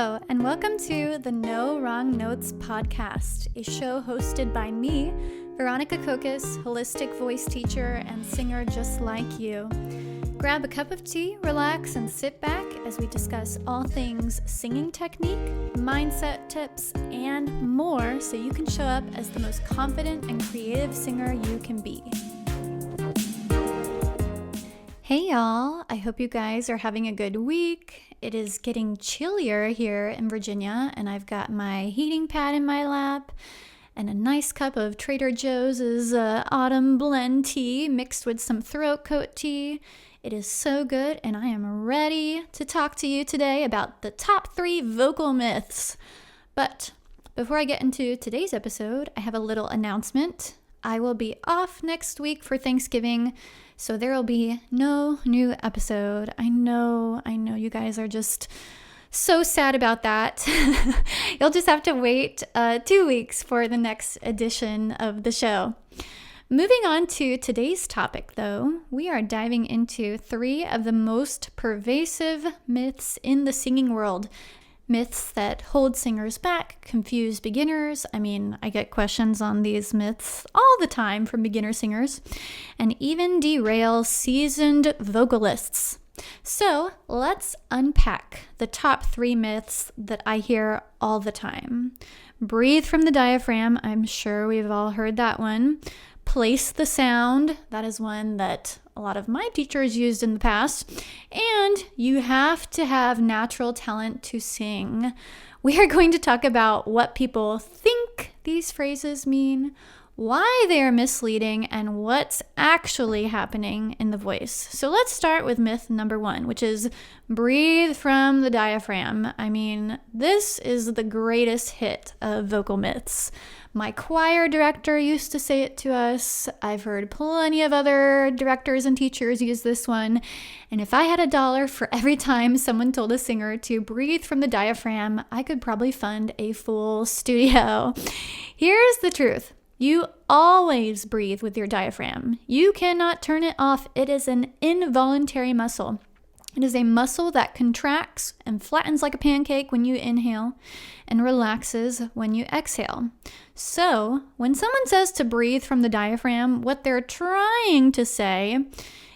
Hello, and welcome to the No Wrong Notes podcast, a show hosted by me, Veronica Kokis, holistic voice teacher and singer just like you. Grab a cup of tea, relax, and sit back as we discuss all things singing technique, mindset tips, and more so you can show up as the most confident and creative singer you can be. Hey y'all, I hope you guys are having a good week. It is getting chillier here in Virginia, and I've got my heating pad in my lap and a nice cup of Trader Joe's autumn blend tea mixed with some throat coat tea. It is so good, and I am ready to talk to you today about the top 3 vocal myths. But before I get into today's episode, I have a little announcement. I will be off next week for Thanksgiving, so there will be no new episode. I know you guys are just so sad about that. You'll just have to wait 2 weeks for the next edition of the show. Moving on to today's topic, though, we are diving into 3 of the most pervasive myths in the singing world. Myths that hold singers back, confuse beginners. I get questions on these myths all the time from beginner singers, and even derail seasoned vocalists. So let's unpack the top 3 myths that I hear all the time. Breathe from the diaphragm. I'm sure we've all heard that one. Place the sound. That is one that a lot of my teachers used in the past. And you have to have natural talent to sing. We are going to talk about what people think these phrases mean, why they are misleading, and what's actually happening in the voice. So let's start with myth number 1, which is breathe from the diaphragm. This is the greatest hit of vocal myths. My choir director used to say it to us. I've heard plenty of other directors and teachers use this one. And if I had $1 for every time someone told a singer to breathe from the diaphragm, I could probably fund a full studio. Here's the truth. You always breathe with your diaphragm. You cannot turn it off. It is an involuntary muscle. It is a muscle that contracts and flattens like a pancake when you inhale and relaxes when you exhale. So when someone says to breathe from the diaphragm, what they're trying to say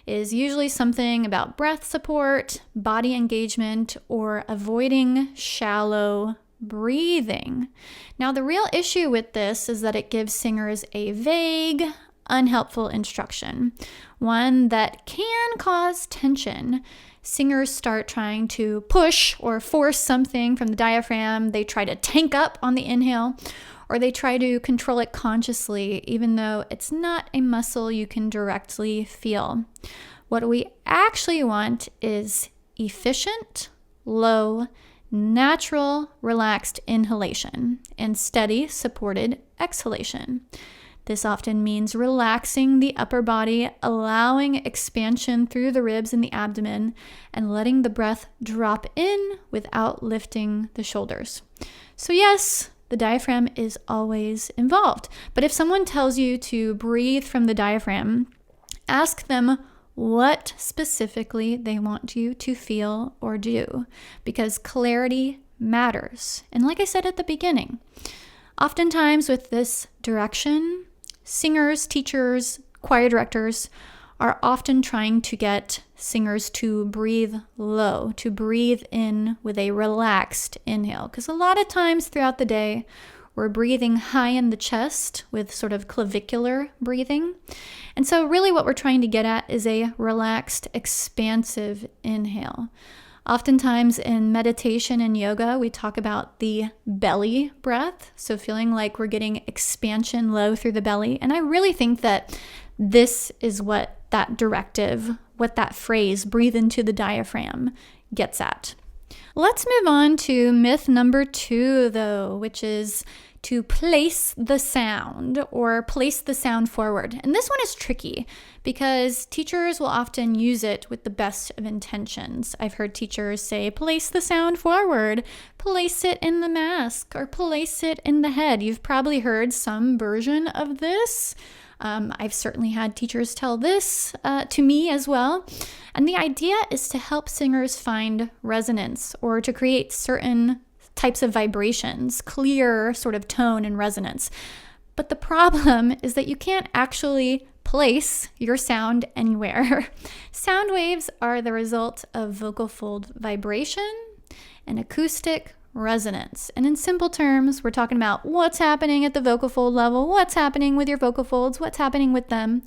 is usually something about breath support, body engagement, or avoiding shallow breathing. Now, the real issue with this is that it gives singers a vague, unhelpful instruction, one that can cause tension. Singers start trying to push or force something from the diaphragm. They try to tank up on the inhale, or they try to control it consciously, even though it's not a muscle you can directly feel. What we actually want is efficient, low, natural, relaxed inhalation and steady, supported exhalation. This often means relaxing the upper body, allowing expansion through the ribs and the abdomen, and letting the breath drop in without lifting the shoulders. So yes, the diaphragm is always involved. But if someone tells you to breathe from the diaphragm, ask them what specifically they want you to feel or do, because clarity matters. And like I said at the beginning, oftentimes with this direction, singers, teachers, choir directors are often trying to get singers to breathe low, to breathe in with a relaxed inhale. Because a lot of times throughout the day, we're breathing high in the chest with sort of clavicular breathing. And so really what we're trying to get at is a relaxed, expansive inhale. Oftentimes in meditation and yoga, we talk about the belly breath, so feeling like we're getting expansion low through the belly. And I really think that this is what that directive, what that phrase, breathe into the diaphragm, gets at. Let's move on to myth number 2, though, which is to place the sound or place the sound forward. And this one is tricky because teachers will often use it with the best of intentions. I've heard teachers say, place the sound forward, place it in the mask, or place it in the head. You've probably heard some version of this. I've certainly had teachers tell this to me as well. And the idea is to help singers find resonance or to create certain types of vibrations, clear sort of tone and resonance. But the problem is that you can't actually place your sound anywhere. Sound waves are the result of vocal fold vibration and acoustic resonance. And in simple terms, we're talking about what's happening at the vocal fold level, what's happening with your vocal folds, what's happening with them,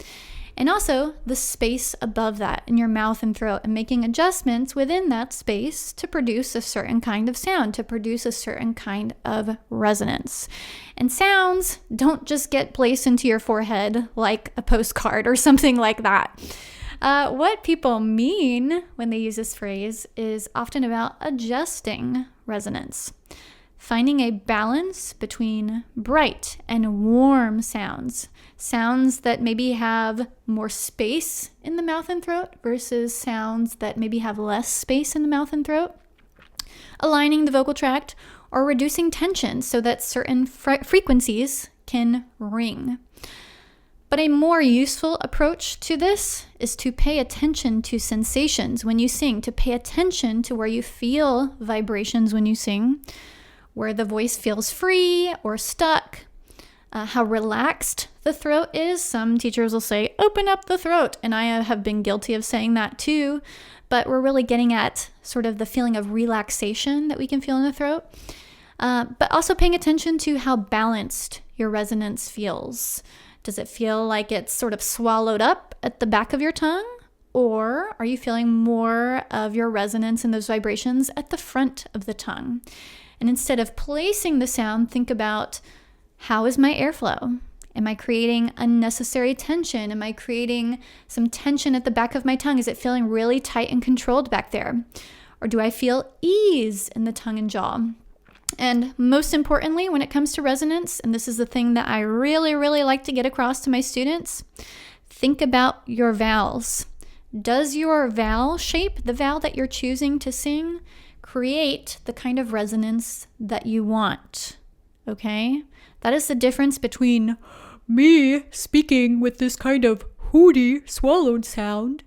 and also the space above that in your mouth and throat, and making adjustments within that space to produce a certain kind of sound, to produce a certain kind of resonance. And sounds don't just get placed into your forehead like a postcard or something like that. What people mean when they use this phrase is often about adjusting resonance, finding a balance between bright and warm sounds, sounds that maybe have more space in the mouth and throat versus sounds that maybe have less space in the mouth and throat, aligning the vocal tract or reducing tension so that certain frequencies can ring. But a more useful approach to this is to pay attention to sensations when you sing, to pay attention to where you feel vibrations when you sing, where the voice feels free or stuck, how relaxed the throat is. Some teachers will say, open up the throat, and I have been guilty of saying that too, but we're really getting at sort of the feeling of relaxation that we can feel in the throat, but also paying attention to how balanced your resonance feels. Does it feel like it's sort of swallowed up at the back of your tongue? Or are you feeling more of your resonance and those vibrations at the front of the tongue? And instead of placing the sound, think about, how is my airflow? Am I creating unnecessary tension? Am I creating some tension at the back of my tongue? Is it feeling really tight and controlled back there? Or do I feel ease in the tongue and jaw? And most importantly, when it comes to resonance, and this is the thing that I really, really like to get across to my students, think about your vowels. Does your vowel shape, the vowel that you're choosing to sing, create the kind of resonance that you want? Okay? That is the difference between me speaking with this kind of hooty, swallowed sound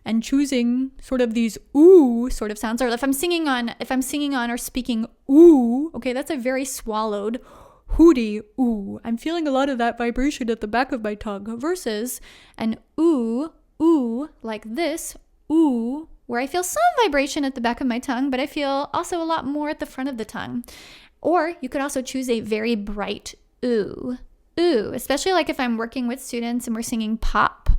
and choosing sort of these ooh sort of sounds. Or if I'm singing on or speaking ooh, okay, that's a very swallowed, hooty ooh. I'm feeling a lot of that vibration at the back of my tongue versus an ooh, like this, ooh, where I feel some vibration at the back of my tongue, but I feel also a lot more at the front of the tongue. Or you could also choose a very bright ooh, especially like if I'm working with students and we're singing pop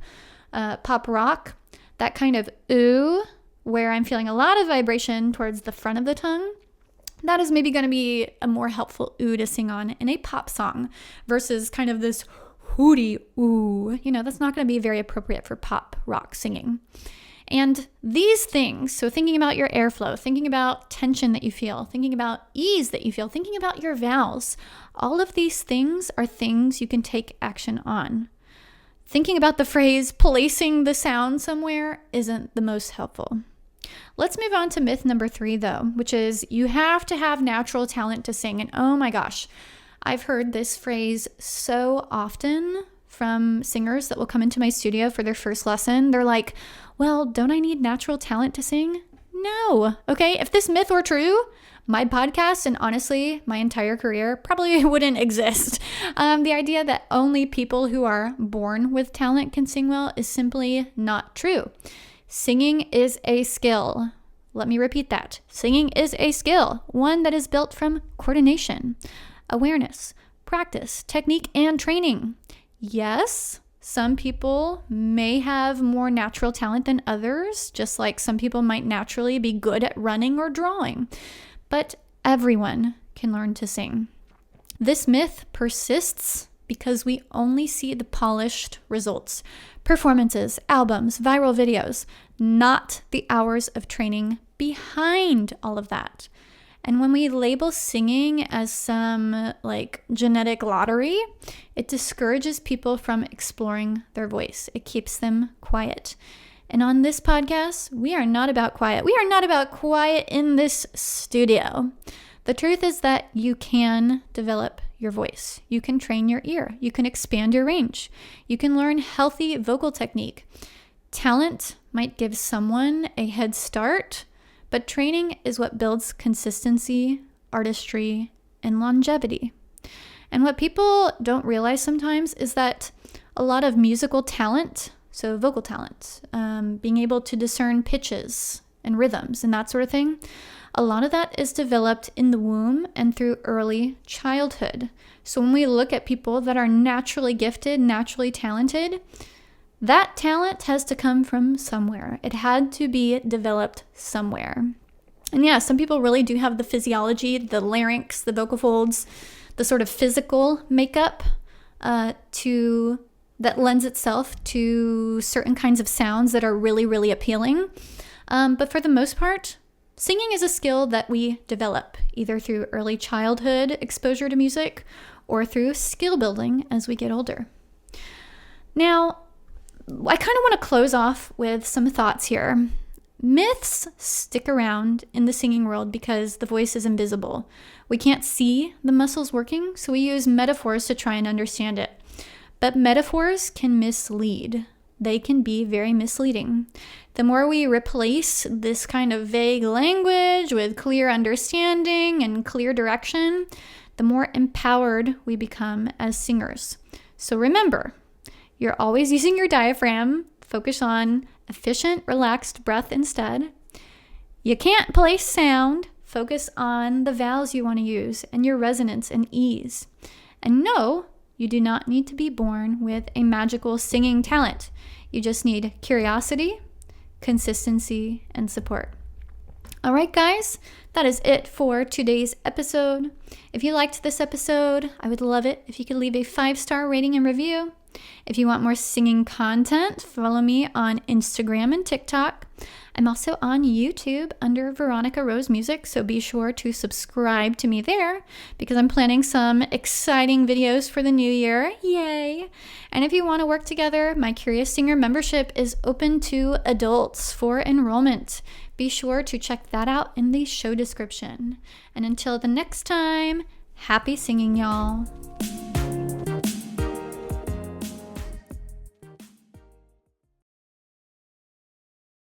rock. That kind of ooh, where I'm feeling a lot of vibration towards the front of the tongue, that is maybe going to be a more helpful ooh to sing on in a pop song versus kind of this hooty ooh. That's not going to be very appropriate for pop rock singing. And these things, so thinking about your airflow, thinking about tension that you feel, thinking about ease that you feel, thinking about your vowels, all of these things are things you can take action on. Thinking about the phrase placing the sound somewhere isn't the most helpful. Let's move on to myth number 3, though, which is you have to have natural talent to sing. And oh my gosh, I've heard this phrase so often from singers that will come into my studio for their first lesson. They're like, well, don't I need natural talent to sing? No. Okay, if this myth were true, my podcast and honestly, my entire career probably wouldn't exist. The idea that only people who are born with talent can sing well is simply not true. Singing is a skill. Let me repeat that. Singing is a skill, one that is built from coordination, awareness, practice, technique, and training. Yes, some people may have more natural talent than others, just like some people might naturally be good at running or drawing. But everyone can learn to sing. This myth persists because we only see the polished results, performances, albums, viral videos, not the hours of training behind all of that. And when we label singing as some genetic lottery, it discourages people from exploring their voice. It keeps them quiet. And on this podcast, we are not about quiet. We are not about quiet in this studio. The truth is that you can develop your voice. You can train your ear. You can expand your range. You can learn healthy vocal technique. Talent might give someone a head start, but training is what builds consistency artistry, and longevity. And what people don't realize sometimes is that a lot of musical talent, so vocal talent, being able to discern pitches and rhythms and that sort of thing, a lot of that is developed in the womb and through early childhood. So when we look at people that are naturally gifted, naturally talented, that talent has to come from somewhere. It had to be developed somewhere. And yeah, some people really do have the physiology, the larynx, the vocal folds, the sort of physical makeup that lends itself to certain kinds of sounds that are really, really appealing. But for the most part, singing is a skill that we develop either through early childhood exposure to music or through skill building as we get older. Now, I kind of want to close off with some thoughts here. Myths stick around in the singing world because the voice is invisible. We can't see the muscles working, so we use metaphors to try and understand it. But metaphors can mislead. They can be very misleading. The more we replace this kind of vague language with clear understanding and clear direction, the more empowered we become as singers. So remember, you're always using your diaphragm. Focus on efficient, relaxed breath instead. You can't place sound. Focus on the vowels you want to use and your resonance and ease. And no, you do not need to be born with a magical singing talent. You just need curiosity, consistency, and support. All right, guys, that is it for today's episode. If you liked this episode, I would love it if you could leave a 5-star rating and review. If you want more singing content, follow me on Instagram and TikTok. I'm also on YouTube under Veronica Rose Music, so be sure to subscribe to me there because I'm planning some exciting videos for the new year. Yay! And if you want to work together, my Curious Singer membership is open to adults for enrollment. Be sure to check that out in the show description. And until the next time, happy singing, y'all.